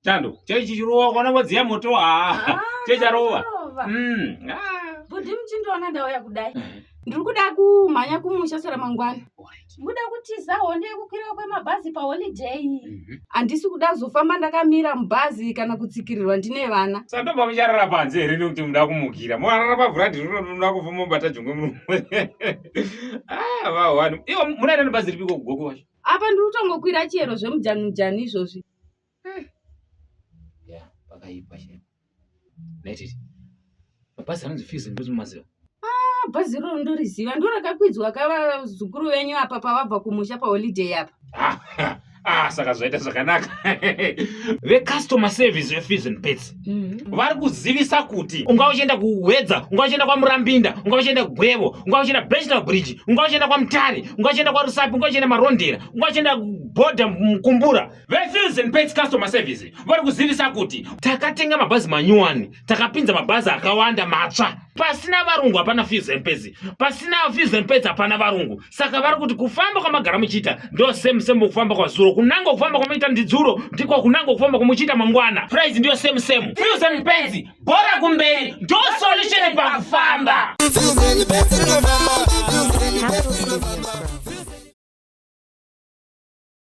Chando, chichirowa kwana wadziya moto chicharowa. Budi mchindoona ndauya kudai. Ndikuda kumhanya kumusha sara mangwana. Muda kutiza honde kukwira kwemabhazi paholiday. Andisi kuda zofamba ndakamira mubhazi kana kutsikirirwa ndine vana. Sandobva mucharara panze here nekuti muda kumukira. Mwarara pavhurandi muda kuvuma mubata jongwe muno. Vahwani. Iwo munaenda nebhazi ripiko kugoko wacho? Apa ndikutongokwira chero zvemujani izvozvi. Ya, pakaipa chero. Naititi. Mabhazi anonzi Fees and Massive. Bhazi ro ndoriziva ndorakakwidza kava zukuru wenyu apa pavabva kumusha paholiday apa. Saka zvaita zvakanaka. Ve-customer service ve-Fees and Pets. Vari kuzivisa kuti unga uchienda kuHwedza, unga uchienda kwaMurambinda, unga uchienda kuGwevo, unga uchienda National Bridge, unga uchienda kwaMutare, unga uchienda kwaRusapi, unga uchienda Marondera, unga uchienda Bhodha Mukumbura. Ve-Fees and Pets customer service vari kuzivisa kuti takatenga mabhazi manyuwani, takapinza mabhazi akawanda matsva. Pasina varungu hapana Fees and Pets. Pasina Fees and Pets hapana varungu. Saka vari kuti kufamba kwamagara muchiita ndo same kufamba kwazuro. Kunango kufamba kwamaita ndidzuro ndiko kunango kufamba kumuchiita mangwana. Price ndio same. Fees and Pets bora kumberi ndo solution pa